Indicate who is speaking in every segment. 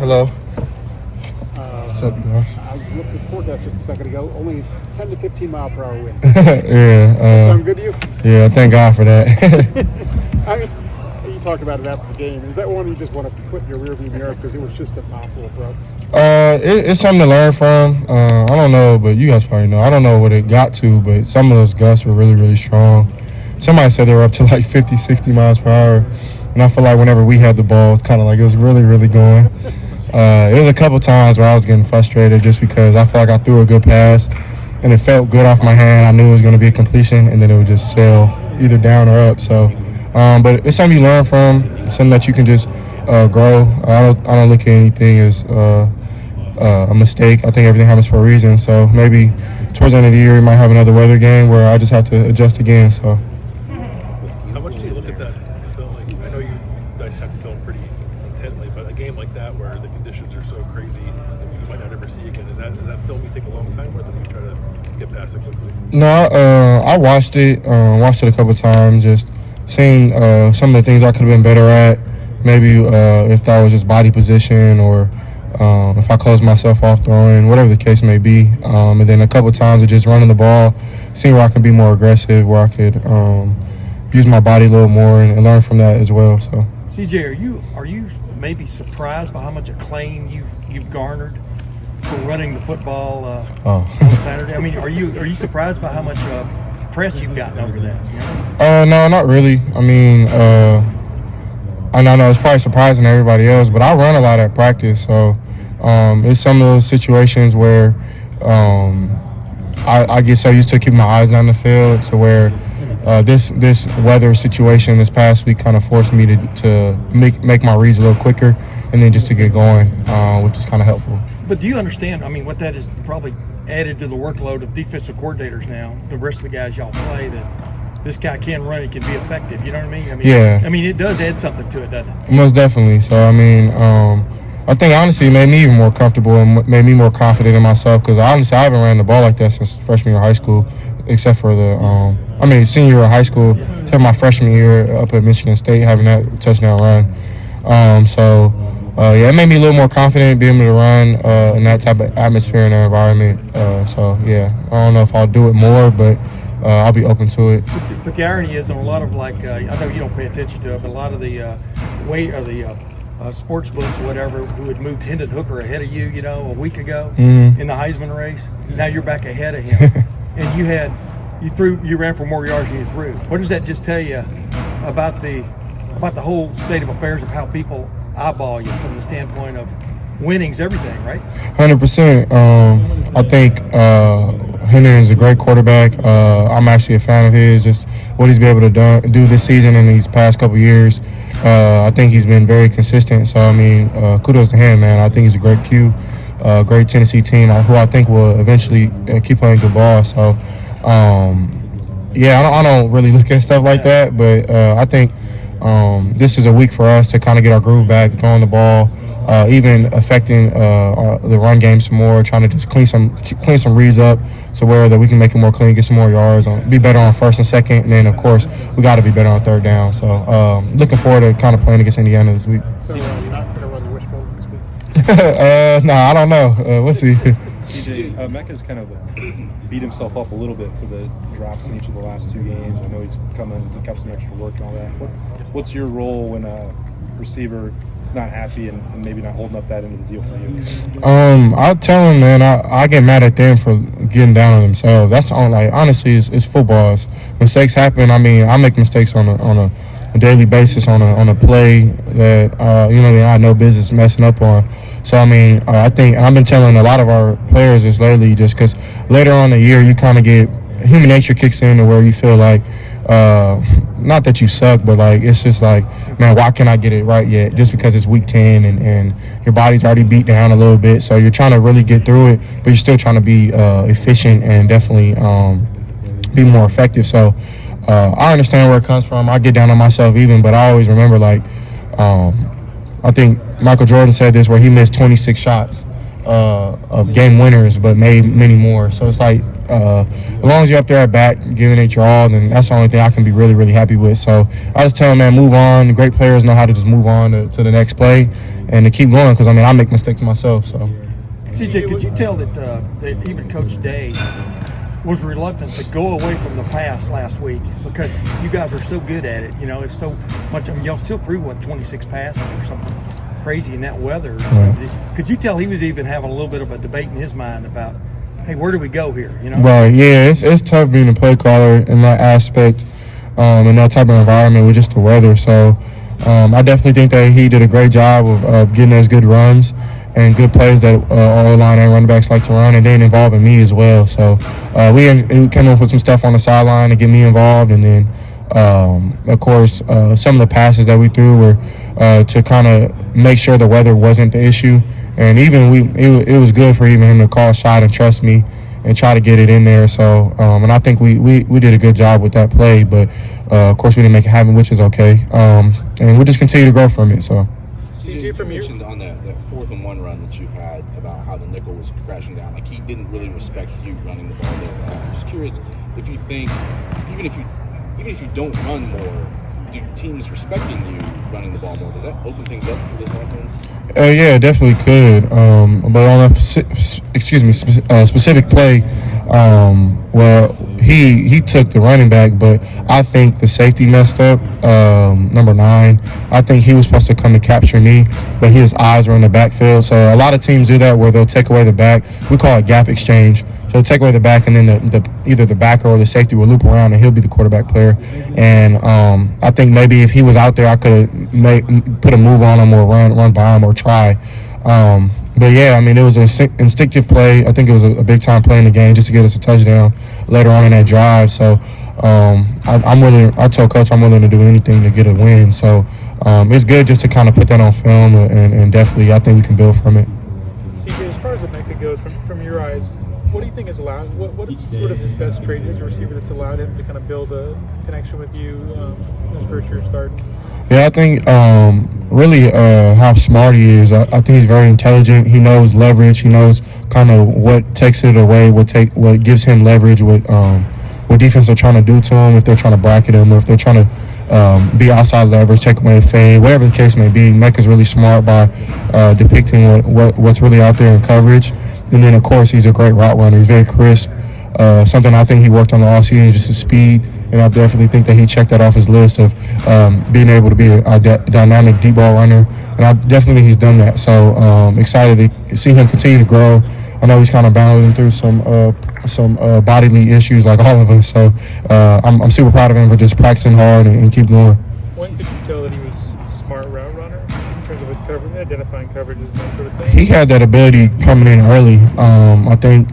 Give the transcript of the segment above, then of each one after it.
Speaker 1: Hello. What's up, guys?
Speaker 2: I looked at the forecast just a second ago. Only 10 to 15 mile per hour wind.
Speaker 1: Yeah.
Speaker 2: Sound good to you?
Speaker 1: Yeah, thank God for that.
Speaker 2: I mean, you talked about it after the game. Is that one you just want to put in your rearview mirror because it was just impossible approach?
Speaker 1: It's something to learn from. I don't know, but you guys probably know. I don't know what it got to, but some of those gusts were really, really strong. Somebody said they were up to like 50, 60 miles per hour. And I feel like whenever we had the ball, it's kind of like it was really, really going. It was a couple times where I was getting frustrated just because I felt like I threw a good pass and it felt good off my hand. I knew it was going to be a completion, and then it would just sail either down or up. So, but it's something you learn from, something that you can just grow. I don't look at anything as a mistake. I think everything happens for a reason. So maybe towards the end of the year, we might have another weather game where I just have to adjust again. So.
Speaker 3: How much do you look at that film? Like, I know you dissect film pretty intently, but a game like that where the conditions are so crazy that you might not ever see again, is that film you take a long time with, or do you try to get past it quickly?
Speaker 1: No, I watched it a couple times, just seeing some of the things I could have been better at. Maybe if that was just body position, or if I closed myself off throwing, whatever the case may be. And then a couple times of just running the ball, seeing where I can be more aggressive, where I could use my body a little more, and learn from that as well. So,
Speaker 4: CJ, are you maybe surprised by how much acclaim you've garnered for running the football on Saturday? I mean, are you surprised by how much press you've gotten over that?
Speaker 1: No, not really. I mean, I know it's probably surprising to everybody else, but I run a lot at practice, so it's some of those situations where I get so used to keeping my eyes down the field to where this weather situation this past week kind of forced me to make my reads a little quicker, and then just to get going, which is kind of helpful.
Speaker 4: But do you understand, I mean, what that has probably added to the workload of defensive coordinators now, the rest of the guys y'all play, that this guy can run, he can be effective, you know what I mean?
Speaker 1: Yeah.
Speaker 4: I mean, it does add something to it, doesn't it?
Speaker 1: Most definitely. So, I mean, I think honestly it made me even more comfortable and made me more confident in myself, because honestly I haven't ran the ball like that since freshman year of high school, except for senior year of high school, except my freshman year up at Michigan State, having that touchdown run. It made me a little more confident being able to run in that type of atmosphere and environment. I don't know if I'll do it more, but I'll be open to it.
Speaker 4: But the irony is, in a lot of I know you don't pay attention to it, but a lot of the sports books or whatever who had moved Hendon Hooker ahead of you, a week ago in the Heisman race, now you're back ahead of him, and you ran for more yards than you threw. What does that just tell you about the whole state of affairs of how people eyeball you from the standpoint of winning's everything, right?
Speaker 1: 100%. I think Hendon is a great quarterback. I'm actually a fan of his, just what he's been able to do this season and these past couple years. I think he's been very consistent. So, I mean, kudos to him, man. I think he's a great Q, great Tennessee team who I think will eventually keep playing good ball. So, I don't really look at stuff like that, but I think this is a week for us to kind of get our groove back, throwing the ball, even affecting the run game some more, trying to just clean some reads up to where that we can make it more clean, get some more yards, be better on first and second, and then of course we got to be better on third down. So looking forward to kind of playing against Indiana this week.
Speaker 2: So you're not going to run the wishbone this week?
Speaker 1: No, I don't know. We'll see.
Speaker 5: CJ, Mecca's kind of beat himself up a little bit for the drops in each of the last two games. I know he's coming to cut some extra work and all that. What's your role when a receiver is not happy and maybe not holding up that end of the deal for you?
Speaker 1: I tell him, man, I get mad at them for getting down on themselves. That's the only, honestly, it's football. Mistakes happen. I mean, I make mistakes on a daily basis on a play that I had no business messing up on. So, I mean, I think I've been telling a lot of our players this lately, just because later on in the year you kind of get human nature kicks in to where you feel like not that you suck, but like it's just like, man, why can't I get it right yet? Just because it's week 10 and your body's already beat down a little bit, so you're trying to really get through it, but you're still trying to be efficient and definitely be more effective. So I understand where it comes from. I get down on myself even, but I always remember I think Michael Jordan said this, where he missed 26 shots of game winners but made many more. So it's like as long as you're up there at bat, giving it your all, then that's the only thing I can be really, really happy with. So I just tell them, man, move on. Great players know how to just move on to the next play and to keep going because, I mean, I make mistakes myself. So,
Speaker 4: CJ, could you tell that even Coach Day was reluctant to go away from the pass last week because you guys are so good at it? You know, it's so much. I mean, y'all still threw, 26 passes or something crazy in that weather.
Speaker 1: Right.
Speaker 4: Could you tell he was even having a little bit of a debate in his mind about, hey, where do we go here? You know?
Speaker 1: Right, yeah, it's tough being a play caller in that aspect, in that type of environment with just the weather. So I definitely think that he did a great job of getting us good runs and good plays that all line and running backs like to run, and then involving me as well. So we came up with some stuff on the sideline to get me involved, and then of course some of the passes that we threw were to kind of make sure the weather wasn't the issue. And even it was good for even him to call a shot and trust me and try to get it in there. So and I think we did a good job with that play, but of course we didn't make it happen, which is okay. And we'll just continue to grow from it. So.
Speaker 6: CJ, you mentioned on that 4th and 1 run that you had about how the nickel was crashing down. Like, he didn't really respect you running the ball there. I'm just curious if you think, even if you don't run more, do teams respecting you running the ball more, does that open things up for this offense?
Speaker 1: Yeah, it definitely could. But on a specific play, well, he took the running back, but I think the safety messed up. Number 9, I think he was supposed to come and capture me, but his eyes were in the backfield. So a lot of teams do that where they'll take away the back. We call it gap exchange. So they'll take away the back, and then either the backer or the safety will loop around, and he'll be the quarterback player. And I think maybe if he was out there, I could have put a move on him or run by him or try. But yeah, I mean, it was an instinctive play. I think it was a big time play in the game just to get us a touchdown later on in that drive. So I told Coach I'm willing to do anything to get a win. So it's good just to kind of put that on film, and definitely I think we can build from it.
Speaker 2: CJ, as far as Emeka goes, from your eyes, what do you think has allowed? What is sort of his best trait as a receiver that's allowed him to kind of build a connection with you his first year starting?
Speaker 1: Yeah, I think really how smart he is. I think he's very intelligent. He knows leverage. He knows kind of what takes it away, what gives him leverage, what defense are trying to do to him, if they're trying to bracket him, or if they're trying to be outside leverage, take away a fade, whatever the case may be. Mecca's really smart by depicting what's really out there in coverage. And then, of course, he's a great route runner. He's very crisp. Something I think he worked on the offseason, just his speed. And I definitely think that he checked that off his list of being able to be a dynamic deep ball runner. And I definitely think he's done that. So excited to see him continue to grow. I know he's kind of battling through some bodily issues like all of us. So I'm super proud of him for just practicing hard and keep going.
Speaker 2: When could you tell that he was a smart route runner in terms of identifying coverages and that sort of thing?
Speaker 1: He had that ability coming in early. I think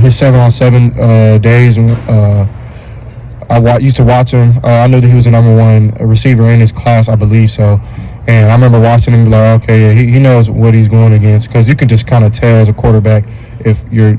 Speaker 1: his 7-on-7 days, I used to watch him. I knew that he was the number 1 receiver in his class, I believe so. And I remember watching him like, okay, yeah, he knows what he's going against, because you can just kind of tell as a quarterback if your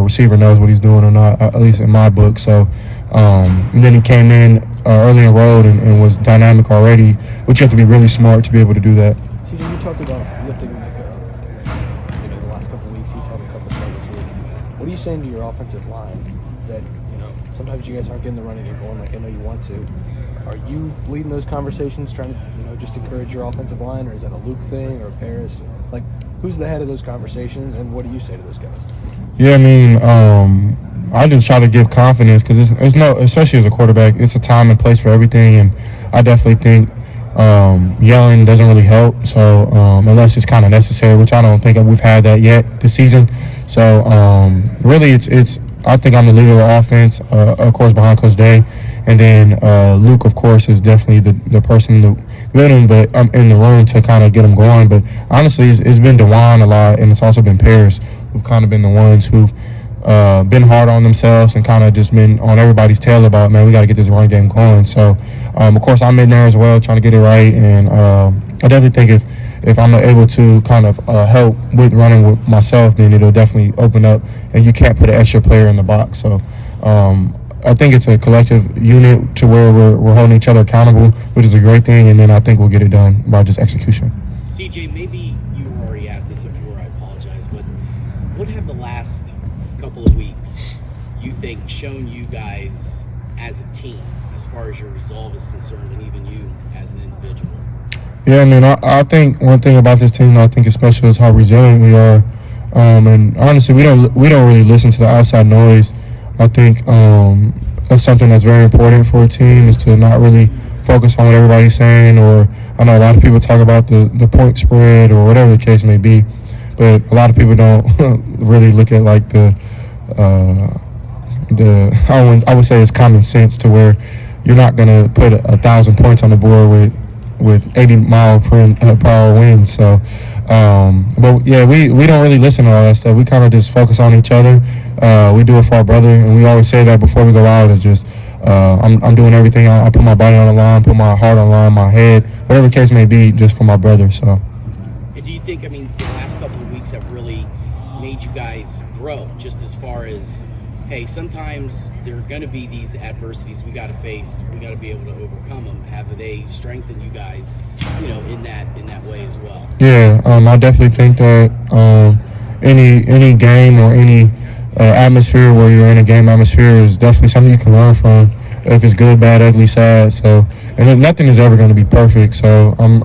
Speaker 1: receiver knows what he's doing or not, at least in my book. So, and then he came in early in road and was dynamic already, which you have to be really smart to be able to do that.
Speaker 7: CJ, you talked about lifting the last couple of weeks. He's had a couple of struggles here. What are you saying to your offensive line that, sometimes you guys aren't getting the running game going like I know you want to? Are you leading those conversations, trying to, just encourage your offensive line, or is that a Luke thing or a Paris? Like, who's the head of those conversations, and what do you say to those guys?
Speaker 1: Yeah, I mean, I just try to give confidence, because it's no, especially as a quarterback, it's a time and place for everything, and I definitely think yelling doesn't really help. So unless it's kind of necessary, which I don't think we've had that yet this season. So really, it's I think I'm the leader of the offense, of course, behind Coach Day. And then Luke, of course, is definitely the person in the building, but I'm in the room to kind of get him going. But honestly, it's been DeJuan a lot, and it's also been Paris, who've kind of been the ones who've been hard on themselves and kind of just been on everybody's tail about, man, we got to get this run game going. So, of course, I'm in there as well, trying to get it right. And I definitely think if I'm able to kind of help with running with myself, then it'll definitely open up, and you can't put an extra player in the box. So I think it's a collective unit to where we're holding each other accountable, which is a great thing, and then I think we'll get it done by just execution.
Speaker 8: CJ, maybe you already asked this. If you were, I apologize, but what have the last couple of weeks shown you guys as a team, as far as your resolve is concerned, and even you as an individual?
Speaker 1: Yeah, I mean, I think one thing about this team I think is special is how resilient we are. And honestly, we don't really listen to the outside noise. I think that's something that's very important for a team, is to not really focus on what everybody's saying. Or I know a lot of people talk about the point spread or whatever the case may be, but a lot of people don't really look at like I would say it's common sense, to where you're not gonna put 1,000 points on the board with 80-mile-per-hour winds. So, but yeah, we don't really listen to all that stuff. We kind of just focus on each other. We do it for our brother, and we always say that before we go out. It's just I'm doing everything. I put my body on the line, put my heart on the line, my head, whatever the case may be, just for my brother. So.
Speaker 8: And do you think, I mean, the last couple of weeks have really made you guys grow, just as far as, hey, sometimes there are going to be these adversities we got to face. We got to be able to overcome them. Have they strengthened you guys, in that way as well?
Speaker 1: Yeah, I definitely think that any game or any atmosphere where you're in a game atmosphere is definitely something you can learn from. If it's good, bad, ugly, sad. So, and nothing is ever going to be perfect. So I'm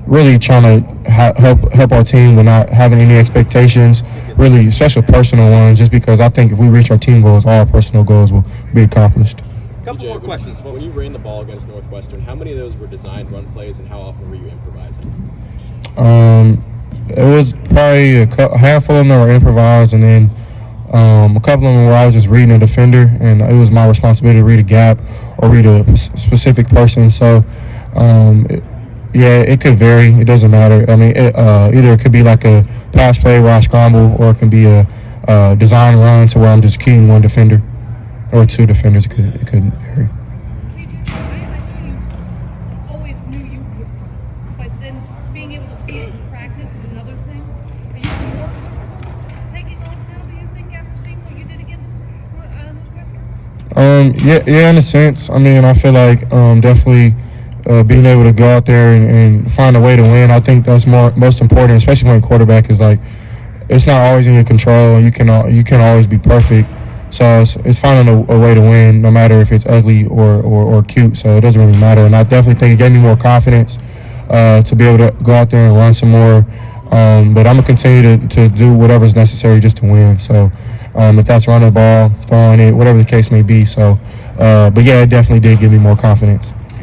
Speaker 1: really trying to help our team with not having any expectations, really, especially personal ones, just because I think if we reach our team goals, all our personal goals will be accomplished.
Speaker 9: Couple more questions, folks. When you ran the ball against Northwestern, how many of those were designed run plays, and how often were you improvising?
Speaker 1: It was probably a handful of them that were improvised, and then a couple of them where I was just reading a defender, and it was my responsibility to read a gap or read a specific person. So, it could vary. It doesn't matter. I mean, either it could be like a pass play where I scramble, or it can be a design run to where I'm just keying one defender or two defenders. It could vary.
Speaker 10: CJ, I know you always knew you could run, but then being able to see it in practice is another thing. Are you more comfortable taking off now, do you think, after seeing what you did against Northwestern?
Speaker 1: Yeah, in a sense. I mean, I feel like definitely being able to go out there and find a way to win. I think that's most important, especially when quarterback is like, it's not always in your control. You can always be perfect. So it's finding a way to win, no matter if it's ugly or cute. So it doesn't really matter. And I definitely think it gave me more confidence to be able to go out there and run some more. But I'm going to continue to do whatever's necessary just to win. So if that's running the ball, throwing it, whatever the case may be. So, but yeah, it definitely did give me more confidence.